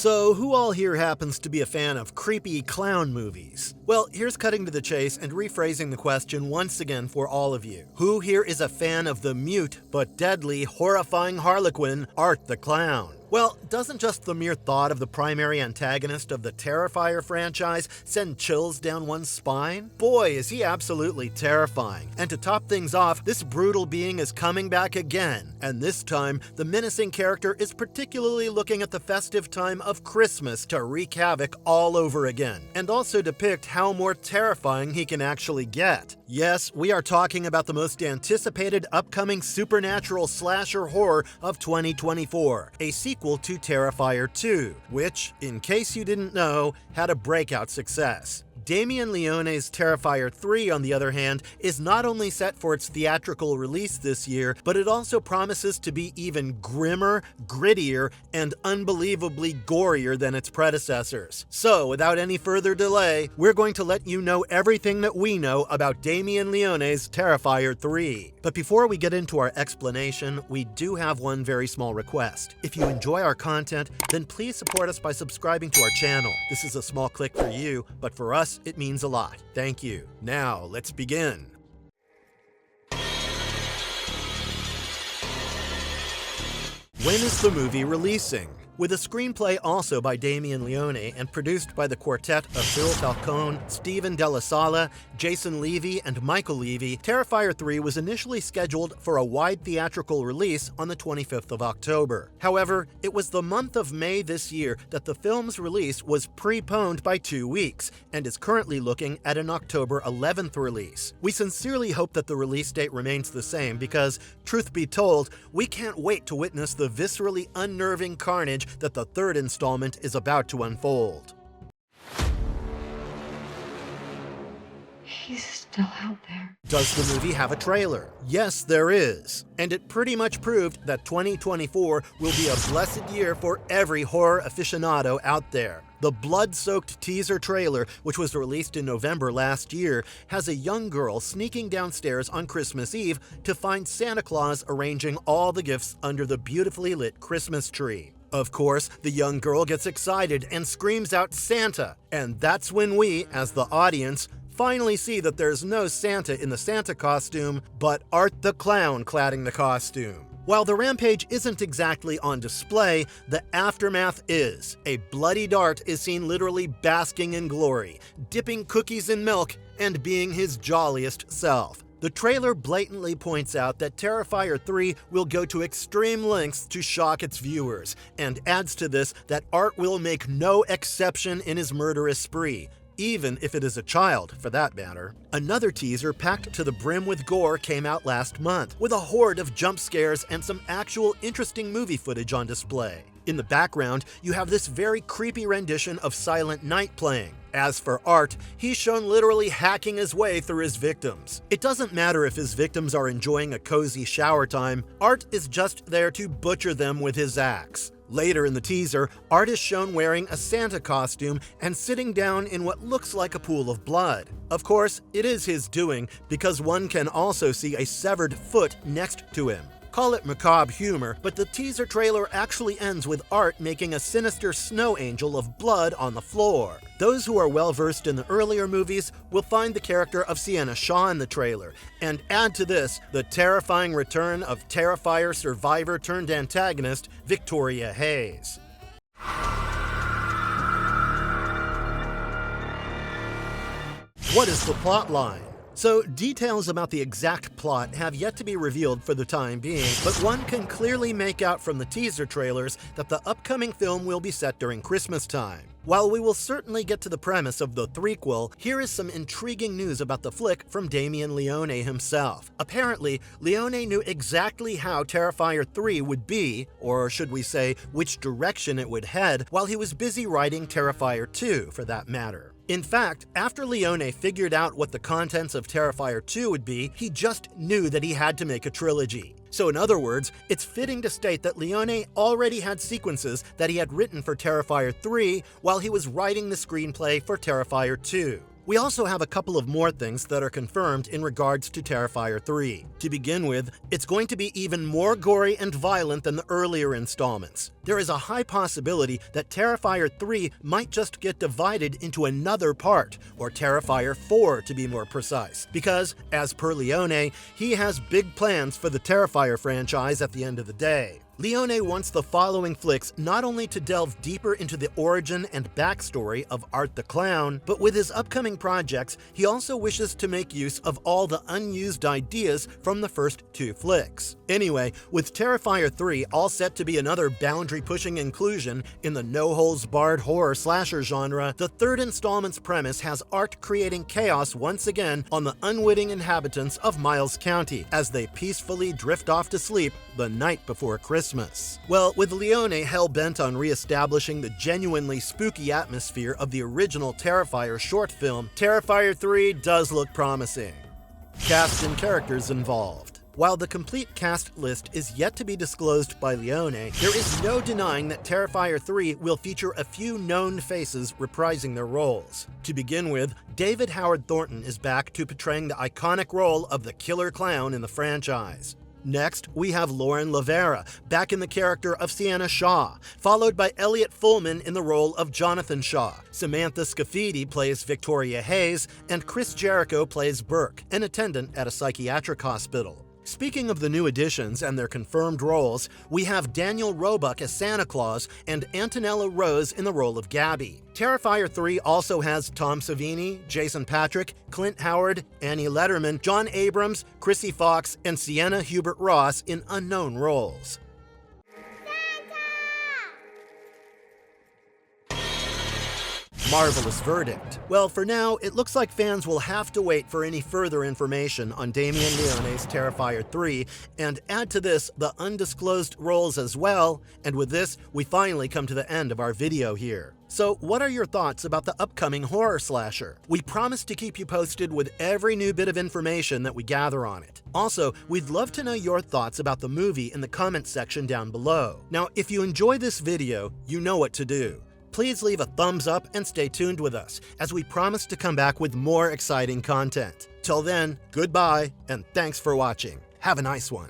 So, who all here happens to be a fan of creepy clown movies? Well, here's cutting to the chase and rephrasing the question once again for all of you. Who here is a fan of the mute but deadly, horrifying Harlequin, Art the Clown? Well, doesn't just the mere thought of the primary antagonist of the Terrifier franchise send chills down one's spine? Boy, is he absolutely terrifying. And to top things off, this brutal being is coming back again. And this time, the menacing character is particularly looking at the festive time of Christmas to wreak havoc all over again, and also depict how more terrifying he can actually get. Yes, we are talking about the most anticipated upcoming supernatural slasher horror of 2024, a sequel to Terrifier 2, which, in case you didn't know, had a breakout success. Damien Leone's Terrifier 3, on the other hand, is not only set for its theatrical release this year, but it also promises to be even grimmer, grittier, and unbelievably gorier than its predecessors. So, without any further delay, we're going to let you know everything that we know about Damien Leone's Terrifier 3. But before we get into our explanation, we do have one very small request. If you enjoy our content, then please support us by subscribing to our channel. This is a small click for you, but for us, it means a lot. Thank you. Now, let's begin. When is the movie releasing? With a screenplay also by Damien Leone and produced by the quartet of Phil Falcone, Stephen Della Sala, Jason Levy, and Michael Levy, Terrifier 3 was initially scheduled for a wide theatrical release on the 25th of October. However, it was the month of May this year that the film's release was preponed by 2 weeks and is currently looking at an October 11th release. We sincerely hope that the release date remains the same because, truth be told, we can't wait to witness the viscerally unnerving carnage that the third installment is about to unfold. He's still out there. Does the movie have a trailer? Yes, there is. And it pretty much proved that 2024 will be a blessed year for every horror aficionado out there. The blood-soaked teaser trailer, which was released in November last year, has a young girl sneaking downstairs on Christmas Eve to find Santa Claus arranging all the gifts under the beautifully lit Christmas tree. Of course, the young girl gets excited and screams out Santa, and that's when we, as the audience, finally see that there's no Santa in the Santa costume, but Art the Clown cladding the costume. While the rampage isn't exactly on display, the aftermath is. A bloody dart is seen literally basking in glory, dipping cookies in milk, and being his jolliest self. The trailer blatantly points out that Terrifier 3 will go to extreme lengths to shock its viewers, and adds to this that Art will make no exception in his murderous spree, even if it is a child, for that matter. Another teaser packed to the brim with gore came out last month, with a horde of jump scares and some actual interesting movie footage on display. In the background, you have this very creepy rendition of Silent Night playing. As for Art, he's shown literally hacking his way through his victims. It doesn't matter if his victims are enjoying a cozy shower time, Art is just there to butcher them with his axe. Later in the teaser, Art is shown wearing a Santa costume and sitting down in what looks like a pool of blood. Of course, it is his doing, because one can also see a severed foot next to him. Call it macabre humor, but the teaser trailer actually ends with Art making a sinister snow angel of blood on the floor. Those who are well-versed in the earlier movies will find the character of Sienna Shaw in the trailer, and add to this the terrifying return of Terrifier survivor turned antagonist Victoria Hayes. What is the plotline? So, details about the exact plot have yet to be revealed for the time being, but one can clearly make out from the teaser trailers that the upcoming film will be set during Christmas time. While we will certainly get to the premise of the threequel, here is some intriguing news about the flick from Damien Leone himself. Apparently, Leone knew exactly how Terrifier 3 would be, or should we say, which direction it would head, while he was busy writing Terrifier 2, for that matter. In fact, after Leone figured out what the contents of Terrifier 2 would be, he just knew that he had to make a trilogy. So in other words, it's fitting to state that Leone already had sequences that he had written for Terrifier 3 while he was writing the screenplay for Terrifier 2. We also have a couple of more things that are confirmed in regards to Terrifier 3. To begin with, it's going to be even more gory and violent than the earlier installments. There is a high possibility that Terrifier 3 might just get divided into another part, or Terrifier 4 to be more precise, because, as per Leone, he has big plans for the Terrifier franchise at the end of the day. Leone wants the following flicks not only to delve deeper into the origin and backstory of Art the Clown, but with his upcoming projects, he also wishes to make use of all the unused ideas from the first 2 flicks. Anyway, with Terrifier 3 all set to be another boundary-pushing inclusion in the no-holds-barred horror slasher genre, the third installment's premise has Art creating chaos once again on the unwitting inhabitants of Miles County as they peacefully drift off to sleep the night before Christmas. Well, with Leone hell-bent on re-establishing the genuinely spooky atmosphere of the original Terrifier short film, Terrifier 3 does look promising. Cast and characters involved. While the complete cast list is yet to be disclosed by Leone, there is no denying that Terrifier 3 will feature a few known faces reprising their roles. To begin with, David Howard Thornton is back to portraying the iconic role of the killer clown in the franchise. Next, we have Lauren Lavera, back in the character of Sienna Shaw, followed by Elliot Fullman in the role of Jonathan Shaw. Samantha Scafidi plays Victoria Hayes, and Chris Jericho plays Burke, an attendant at a psychiatric hospital. Speaking of the new additions and their confirmed roles, we have Daniel Roebuck as Santa Claus and Antonella Rose in the role of Gabby. Terrifier 3 also has Tom Savini, Jason Patrick, Clint Howard, Annie Letterman, John Abrams, Chrissy Fox, and Sienna Hubert Ross in unknown roles. Marvelous verdict. Well, for now, it looks like fans will have to wait for any further information on Damien Leone's Terrifier 3, and add to this the undisclosed roles as well, and with this, we finally come to the end of our video here. So, what are your thoughts about the upcoming horror slasher? We promise to keep you posted with every new bit of information that we gather on it. Also, we'd love to know your thoughts about the movie in the comments section down below. Now, if you enjoy this video, you know what to do. Please leave a thumbs up and stay tuned with us, as we promise to come back with more exciting content. Till then, goodbye, and thanks for watching. Have a nice one.